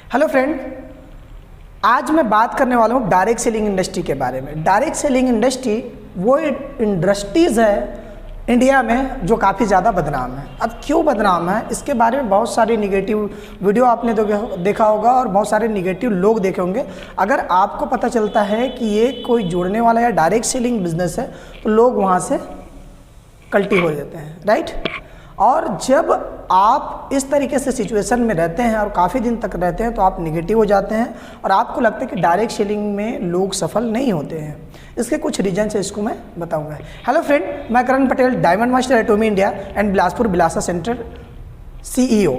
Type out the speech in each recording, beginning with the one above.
Hello friend, आज मैं बात करने वाला हूँ डायरेक्ट सेलिंग इंडस्ट्री के बारे में। डायरेक्ट सेलिंग इंडस्ट्री वो इंडस्ट्रीज़ है इंडिया में जो काफ़ी ज़्यादा बदनाम है। अब क्यों बदनाम है, इसके बारे में बहुत सारी निगेटिव वीडियो आपने देखा होगा और बहुत सारे निगेटिव लोग देखे होंगे। अगर आपको पता चलता है कि ये कोई जोड़ने वाला या डायरेक्ट सेलिंग बिजनेस है तो लोग वहाँ से कल्टी हो जाते हैं, राइट। और जब आप इस तरीके से सिचुएशन में रहते हैं और काफ़ी दिन तक रहते हैं तो आप निगेटिव हो जाते हैं और आपको लगता है कि डायरेक्ट सेलिंग में लोग सफल नहीं होते हैं। इसके कुछ रीजन है, इसको मैं बताऊंगा। हेलो फ्रेंड, मैं Karan Patel, diamond master Atomy India and Bilaspur Bilasa centre CEO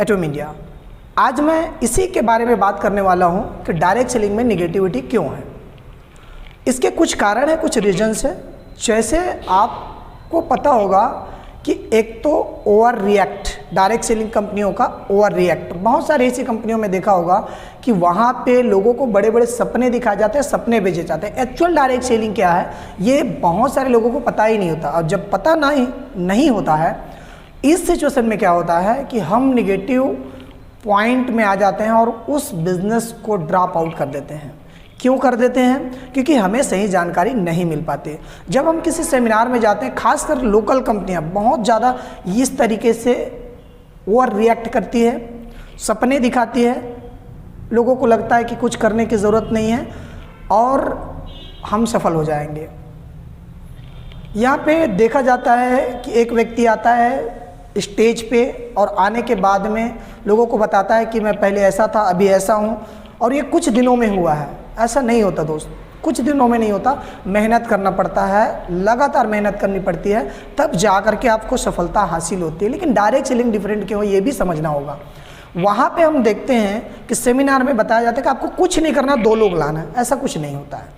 Atomy India. आज मैं इसी के बारे में बात करने वाला हूं कि डायरेक्ट सेलिंग में निगेटिविटी क्यों है। इसके कुछ कारण है, कुछ रीजन्स है। जैसे आपको पता होगा कि एक तो ओवर रिएक्ट, डायरेक्ट सेलिंग कंपनियों का ओवर रिएक्ट। बहुत सारी ऐसी कंपनियों में देखा होगा कि वहाँ पे लोगों को बड़े बड़े सपने दिखाए जाते हैं, सपने बेचे जाते हैं। एक्चुअल डायरेक्ट सेलिंग क्या है ये बहुत सारे लोगों को पता ही नहीं होता। और जब पता नहीं होता है, इस सिचुएशन में क्या होता है कि हम निगेटिव पॉइंट में आ जाते हैं और उस बिज़नेस को ड्रॉप आउट कर देते हैं। क्यों कर देते हैं? क्योंकि हमें सही जानकारी नहीं मिल पाती। जब हम किसी सेमिनार में जाते हैं, खासकर लोकल कंपनियां बहुत ज़्यादा इस तरीके से ओवर रिएक्ट करती है, सपने दिखाती है, लोगों को लगता है कि कुछ करने की ज़रूरत नहीं है और हम सफल हो जाएंगे। यहाँ पे देखा जाता है कि एक व्यक्ति आता है स्टेज पे और आने के बाद में लोगों को बताता है कि मैं पहले ऐसा था, अभी ऐसा हूँ और ये कुछ दिनों में हुआ है। ऐसा नहीं होता दोस्त, कुछ दिनों में नहीं होता। मेहनत करना पड़ता है, लगातार मेहनत करनी पड़ती है, तब जा कर के आपको सफलता हासिल होती है। लेकिन डायरेक्ट सेलिंग डिफरेंट क्यों है ये भी समझना होगा। वहाँ पे हम देखते हैं कि सेमिनार में बताया जाता है कि आपको कुछ नहीं करना, 2 लोग लाना है। ऐसा कुछ नहीं होता है।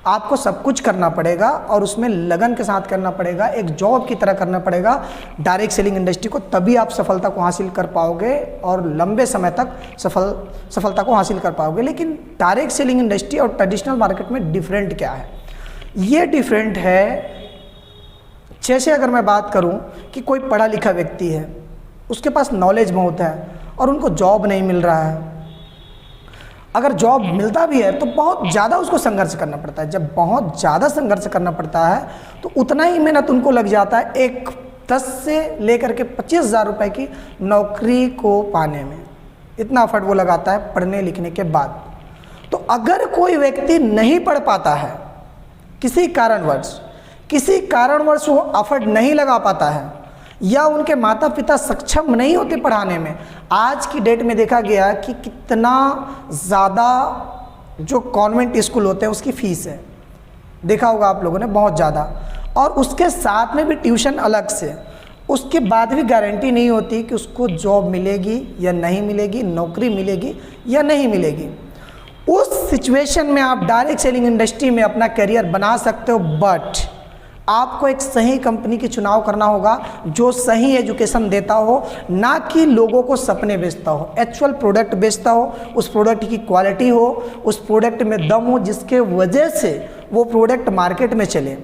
आपको सब कुछ करना पड़ेगा और उसमें लगन के साथ करना पड़ेगा, एक जॉब की तरह करना पड़ेगा डायरेक्ट सेलिंग इंडस्ट्री को, तभी आप सफलता को हासिल कर पाओगे और लंबे समय तक सफलता को हासिल कर पाओगे। लेकिन डायरेक्ट सेलिंग इंडस्ट्री और ट्रेडिशनल मार्केट में डिफरेंट क्या है? ये डिफरेंट है, जैसे अगर मैं बात करूं कि कोई पढ़ा लिखा व्यक्ति है, उसके पास नॉलेज बहुत है और उनको जॉब नहीं मिल रहा है। अगर जॉब मिलता भी है तो बहुत ज़्यादा उसको संघर्ष करना पड़ता है। जब बहुत ज़्यादा संघर्ष करना पड़ता है तो उतना ही मेहनत उनको लग जाता है एक 10 से लेकर के 25,000 रुपये की नौकरी को पाने में। इतना एफर्ट वो लगाता है पढ़ने लिखने के बाद। तो अगर कोई व्यक्ति नहीं पढ़ पाता है, किसी कारणवश वो एफर्ट नहीं लगा पाता है या उनके माता पिता सक्षम नहीं होते पढ़ाने में, आज की डेट में देखा गया कि कितना ज़्यादा जो कॉन्वेंट स्कूल होते हैं उसकी फ़ीस है, देखा होगा आप लोगों ने, बहुत ज़्यादा। और उसके साथ में भी ट्यूशन अलग से, उसके बाद भी गारंटी नहीं होती कि उसको जॉब मिलेगी या नहीं मिलेगी, नौकरी मिलेगी या नहीं मिलेगी। उस सिचुएशन में आप डायरेक्ट सेलिंग इंडस्ट्री में अपना करियर बना सकते हो, बट आपको एक सही कंपनी की चुनाव करना होगा जो सही एजुकेशन देता हो, ना कि लोगों को सपने बेचता हो, एक्चुअल प्रोडक्ट बेचता हो, उस प्रोडक्ट की क्वालिटी हो, उस प्रोडक्ट में दम हो, जिसके वजह से वो प्रोडक्ट मार्केट में चले।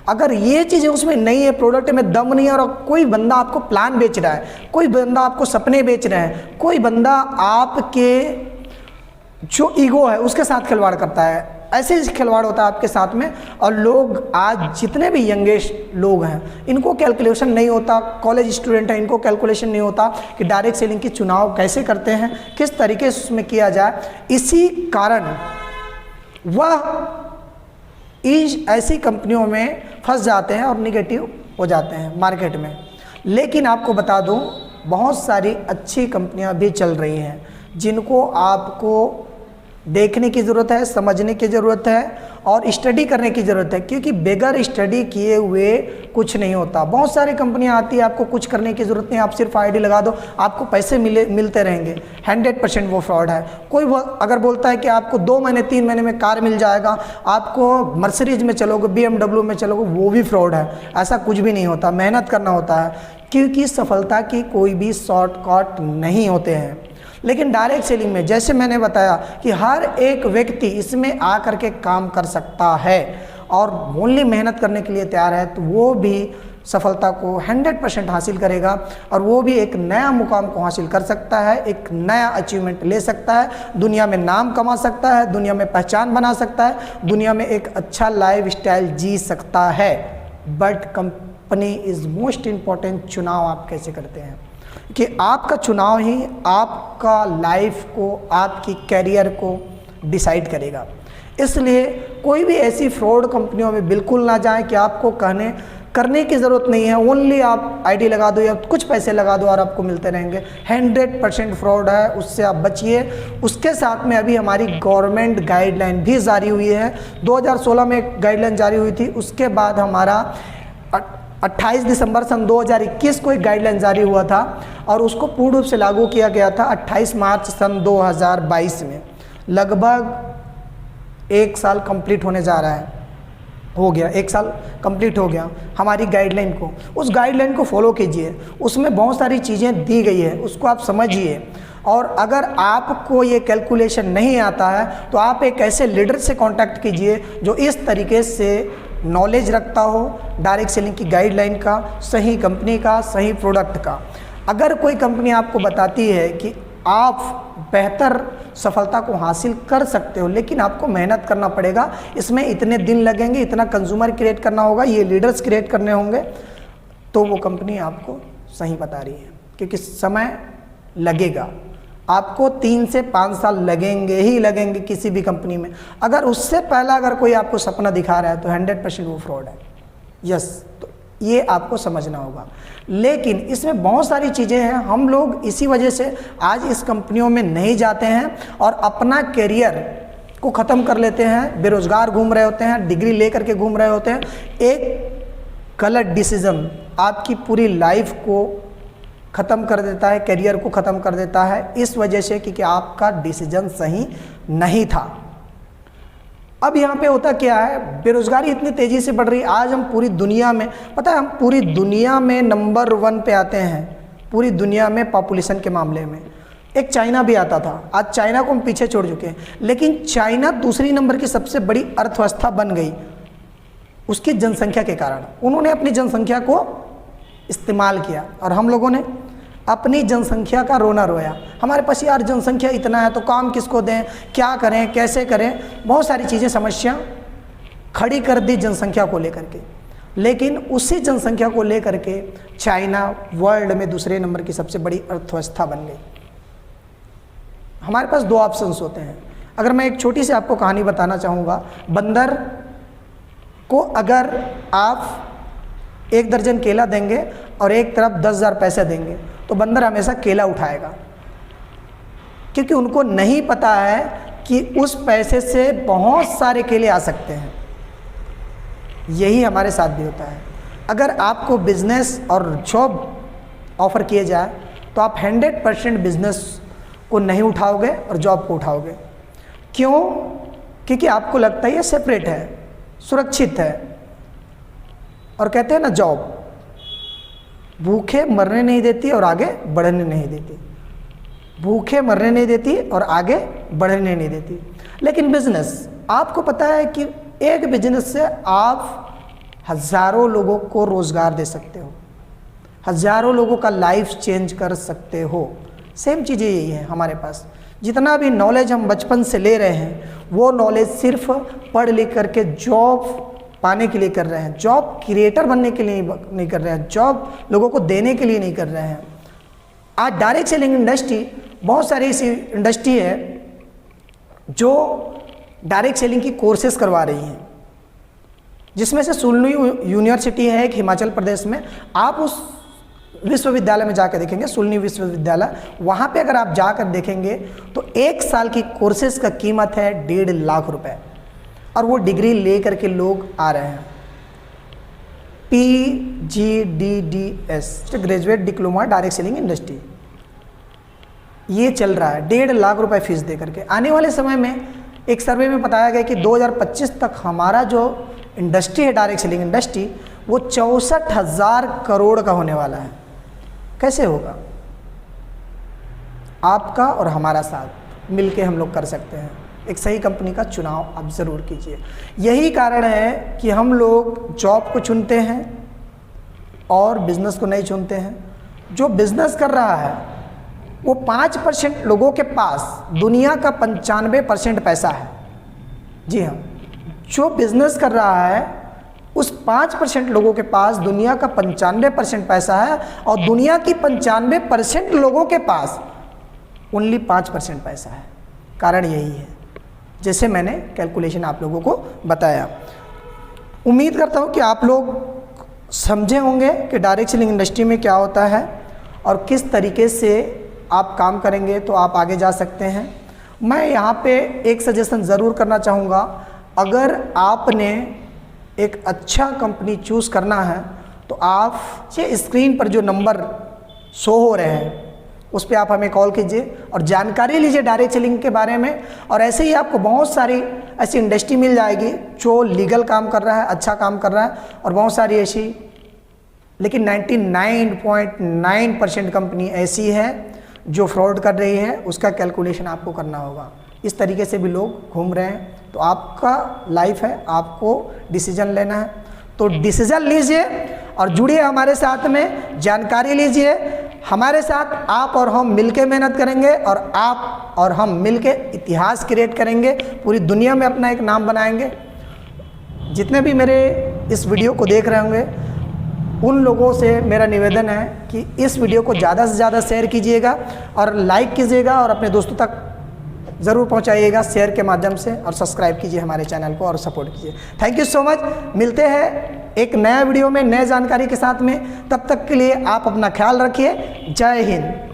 अगर ये चीज़ें उसमें नहीं है, प्रोडक्ट में दम नहीं है और कोई बंदा आपको प्लान बेच रहा है, कोई बंदा आपको सपने बेच रहा है, कोई बंदा आपके जो ईगो है उसके साथ खिलवाड़ करता है, ऐसे ही खिलवाड़ होता है आपके साथ में। और लोग आज जितने भी यंगेस्ट लोग हैं इनको कैलकुलेशन नहीं होता, कॉलेज स्टूडेंट हैं, इनको कैलकुलेशन नहीं होता कि डायरेक्ट सेलिंग की चुनाव कैसे करते हैं, किस तरीके से उसमें किया जाए। इसी कारण वह ऐसी कंपनियों में फंस जाते हैं और निगेटिव हो जाते हैं मार्केट में। लेकिन आपको बता दूं, बहुत सारी अच्छी कंपनियां भी चल रही हैं जिनको आपको देखने की ज़रूरत है, समझने की ज़रूरत है और स्टडी करने की ज़रूरत है, क्योंकि बगैर स्टडी किए हुए कुछ नहीं होता। बहुत सारी कंपनियां आती है, आपको कुछ करने की ज़रूरत नहीं, आप सिर्फ आईडी लगा दो, आपको पैसे मिलते रहेंगे। 100% वो फ्रॉड है। कोई अगर बोलता है कि आपको 2 महीने 3 महीने में कार मिल जाएगा, आपको मर्सिडीज में चलोगे, BMW में चलोगे, वो भी फ्रॉड है। ऐसा कुछ भी नहीं होता, मेहनत करना होता है, क्योंकि सफलता की कोई भी शॉर्टकट नहीं होते हैं। लेकिन डायरेक्ट सेलिंग में जैसे मैंने बताया कि हर एक व्यक्ति इसमें आकर के काम कर सकता है और ओनली मेहनत करने के लिए तैयार है, तो वो भी सफलता को 100% हासिल करेगा और वो भी एक नया मुकाम को हासिल कर सकता है, एक नया अचीवमेंट ले सकता है, दुनिया में नाम कमा सकता है, दुनिया में पहचान बना सकता है, दुनिया में एक अच्छा लाइफ स्टाइल जी सकता है। But company is most important. चुनाव आप कैसे करते हैं कि आपका चुनाव ही आपका लाइफ को, आपकी कैरियर को डिसाइड करेगा। इसलिए कोई भी ऐसी फ्रॉड कंपनियों में बिल्कुल ना जाएं कि आपको करने की ज़रूरत नहीं है, ओनली आप आईडी लगा दो या कुछ पैसे लगा दो और आपको मिलते रहेंगे। 100% फ्रॉड है, उससे आप बचिए। उसके साथ में अभी हमारी गवर्नमेंट गाइडलाइन भी जारी हुई है। 2016 में गाइडलाइन जारी हुई थी, उसके बाद हमारा 28 दिसंबर सन 2021 को एक गाइडलाइन जारी हुआ था और उसको पूर्ण रूप से लागू किया गया था 28 मार्च सन 2022 में। लगभग 1 साल कंप्लीट होने जा रहा है, हो गया 1 साल कंप्लीट हो गया हमारी गाइडलाइन को। उस गाइडलाइन को फॉलो कीजिए, उसमें बहुत सारी चीज़ें दी गई है, उसको आप समझिए। और अगर आपको ये कैलकुलेशन नहीं आता है तो आप एक ऐसे लीडर से कांटेक्ट कीजिए जो इस तरीके से नॉलेज रखता हो डायरेक्ट सेलिंग की गाइडलाइन का, सही कंपनी का, सही प्रोडक्ट का। अगर कोई कंपनी आपको बताती है कि आप बेहतर सफलता को हासिल कर सकते हो लेकिन आपको मेहनत करना पड़ेगा, इसमें इतने दिन लगेंगे, इतना कंज्यूमर क्रिएट करना होगा, ये लीडर्स क्रिएट करने होंगे, तो वो कंपनी आपको सही बता रही है। क्योंकि समय लगेगा, आपको 3 से 5 साल लगेंगे ही लगेंगे किसी भी कंपनी में। अगर उससे पहला अगर कोई आपको सपना दिखा रहा है तो 100% वो फ्रॉड है। यस, तो ये आपको समझना होगा। लेकिन इसमें बहुत सारी चीज़ें हैं, हम लोग इसी वजह से आज इस कंपनियों में नहीं जाते हैं और अपना करियर को ख़त्म कर लेते हैं, बेरोज़गार घूम रहे होते हैं, डिग्री लेकर के घूम रहे होते हैं। एक गलत डिसीज़न आपकी पूरी लाइफ को ख़त्म कर देता है, करियर को ख़त्म कर देता है, इस वजह से क्योंकि आपका डिसीज़न सही नहीं था। अब यहाँ पे होता क्या है, बेरोज़गारी इतनी तेज़ी से बढ़ रही है। आज हम पूरी दुनिया में, पता है, हम पूरी दुनिया में नंबर 1 पे आते हैं, पूरी दुनिया में पॉपुलेशन के मामले में। एक चाइना भी आता था, आज चाइना को हम पीछे छोड़ चुके हैं, लेकिन चाइना दूसरी नंबर की सबसे बड़ी अर्थव्यवस्था बन गई उसकी जनसंख्या के कारण। उन्होंने अपनी जनसंख्या को इस्तेमाल किया और हम लोगों ने अपनी जनसंख्या का रोना रोया। हमारे पास यार जनसंख्या इतना है तो काम किसको दें, क्या करें, कैसे करें, बहुत सारी चीज़ें, समस्या खड़ी कर दी जनसंख्या को लेकर के। लेकिन उसी जनसंख्या को लेकर के चाइना वर्ल्ड में दूसरे नंबर की सबसे बड़ी अर्थव्यवस्था बन गई। हमारे पास 2 ऑप्शंस होते हैं। अगर मैं एक छोटी सी आपको कहानी बताना चाहूँगा, बंदर को अगर आप 1 दर्जन केला देंगे और एक तरफ 10,000 पैसे देंगे तो बंदर हमेशा केला उठाएगा, क्योंकि उनको नहीं पता है कि उस पैसे से बहुत सारे केले आ सकते हैं। यही हमारे साथ भी होता है। अगर आपको बिजनेस और जॉब ऑफ़र किए जाए तो आप 100% बिजनेस को नहीं उठाओगे और जॉब को उठाओगे। क्यों? क्योंकि आपको लगता है ये सेपरेट है, सुरक्षित है। और कहते हैं ना, जॉब भूखे मरने नहीं देती और आगे बढ़ने नहीं देती, भूखे मरने नहीं देती और आगे बढ़ने नहीं देती। लेकिन बिजनेस, आपको पता है कि एक बिजनेस से आप हज़ारों लोगों को रोज़गार दे सकते हो, हज़ारों लोगों का लाइफ चेंज कर सकते हो। सेम चीज़ें यही है हमारे पास। जितना भी नॉलेज हम बचपन से ले रहे हैं वो नॉलेज सिर्फ पढ़ लिख करके जॉब पाने के लिए कर रहे हैं, जॉब क्रिएटर बनने के लिए नहीं कर रहे हैं, जॉब लोगों को देने के लिए नहीं कर रहे हैं। आज डायरेक्ट सेलिंग इंडस्ट्री, बहुत सारी ऐसी इंडस्ट्री है जो डायरेक्ट सेलिंग की कोर्सेज करवा रही हैं, जिसमें से सुलनी यूनिवर्सिटी है एक हिमाचल प्रदेश में। आप उस विश्वविद्यालय में जाकर देखेंगे, सुलनी विश्वविद्यालय, वहाँ पे अगर आप जाकर देखेंगे तो 1 साल की कोर्सेज का कीमत है 1.5 लाख रुपए और वो डिग्री ले करके लोग आ रहे हैं। PGDDS, graduate diploma direct selling industry, ये चल रहा है 1.5 लाख रुपए फीस दे करके। आने वाले समय में एक सर्वे में बताया गया कि 2025 तक हमारा जो इंडस्ट्री है डायरेक्ट सेलिंग इंडस्ट्री, वो 64,000 करोड़ का होने वाला है। कैसे होगा? आपका और हमारा साथ मिलके हम लोग कर सकते हैं। एक सही कंपनी का चुनाव आप ज़रूर कीजिए। यही कारण है कि हम लोग जॉब को चुनते हैं, और बिज़नेस को नहीं चुनते हैं। जो बिज़नेस कर रहा है वो 5% लोगों के पास दुनिया का 95% पैसा है। जी हाँ, जो बिज़नेस कर रहा है उस 5% लोगों के पास दुनिया का 95% पैसा है, और दुनिया की 95% लोगों के पास ओनली 5% पैसा है। कारण यही है, जैसे मैंने कैलकुलेशन आप लोगों को बताया। उम्मीद करता हूँ कि आप लोग समझे होंगे कि डायरेक्ट सेलिंग इंडस्ट्री में क्या होता है और किस तरीके से आप काम करेंगे तो आप आगे जा सकते हैं। मैं यहाँ पे एक सजेशन ज़रूर करना चाहूँगा, अगर आपने एक अच्छा कंपनी चूज़ करना है तो आप ये स्क्रीन पर जो नंबर शो हो रहे हैं उस पर आप हमें कॉल कीजिए और जानकारी लीजिए डायरेक्ट सेलिंग के बारे में। और ऐसे ही आपको बहुत सारी ऐसी इंडस्ट्री मिल जाएगी जो लीगल काम कर रहा है, अच्छा काम कर रहा है, और बहुत सारी ऐसी, लेकिन 99.9% कंपनी ऐसी है जो फ्रॉड कर रही है। उसका कैलकुलेशन आपको करना होगा। इस तरीके से भी लोग घूम रहे हैं, तो आपका लाइफ है, आपको डिसीजन लेना है। तो डिसीजन लीजिए और जुड़िए हमारे साथ में, जानकारी लीजिए हमारे साथ। आप और हम मिलके मेहनत करेंगे और आप और हम मिलके इतिहास क्रिएट करेंगे, पूरी दुनिया में अपना एक नाम बनाएंगे। जितने भी मेरे इस वीडियो को देख रहे होंगे उन लोगों से मेरा निवेदन है कि इस वीडियो को ज़्यादा से ज़्यादा शेयर कीजिएगा और लाइक कीजिएगा और अपने दोस्तों तक ज़रूर पहुंचाइएगा शेयर के माध्यम से, और सब्सक्राइब कीजिए हमारे चैनल को और सपोर्ट कीजिए। Thank you so much. मिलते हैं एक नया वीडियो में नए जानकारी के साथ में। तब तक के लिए आप अपना ख्याल रखिए। जय हिंद।